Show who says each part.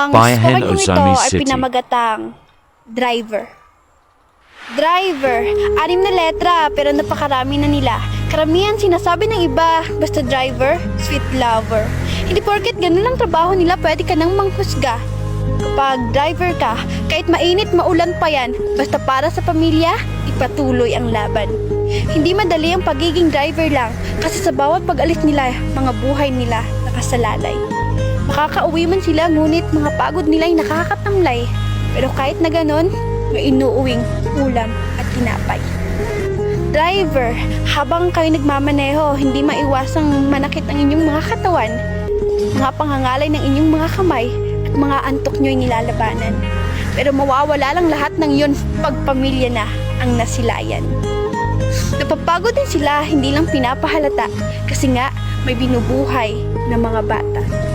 Speaker 1: Ang
Speaker 2: bayan
Speaker 1: slogan
Speaker 2: of
Speaker 1: ito
Speaker 2: Zami
Speaker 1: ay
Speaker 2: City.
Speaker 1: pinamagatang driver. Driver, 6 na letra pero napakarami na nila. Karamihan sinasabi ng iba, basta driver, sweet lover. Hindi porket ganun lang trabaho nila, pwede ka nang manghusga. Kapag driver ka, kahit mainit maulan pa yan, basta para sa pamilya, ipatuloy ang laban. Hindi madali ang pagiging driver lang, kasi sa bawat pag-alis nila, mga buhay nila nakasalalay. Makakauwi man sila, ngunit mga pagod nila ay nakakatamlay. Pero kahit na ganon, may inuuwing ulam at tinapay. Driver, habang kayo nagmamaneho, hindi maiwasang manakit ang inyong mga katawan, mga pangangalay ng inyong mga kamay, at mga antok nyo'y nilalabanan. Pero mawawala lang lahat ng yun pag pamilya na ang nasilayan. Napapagod din sila, hindi lang pinapahalata, kasi nga may binubuhay na mga bata.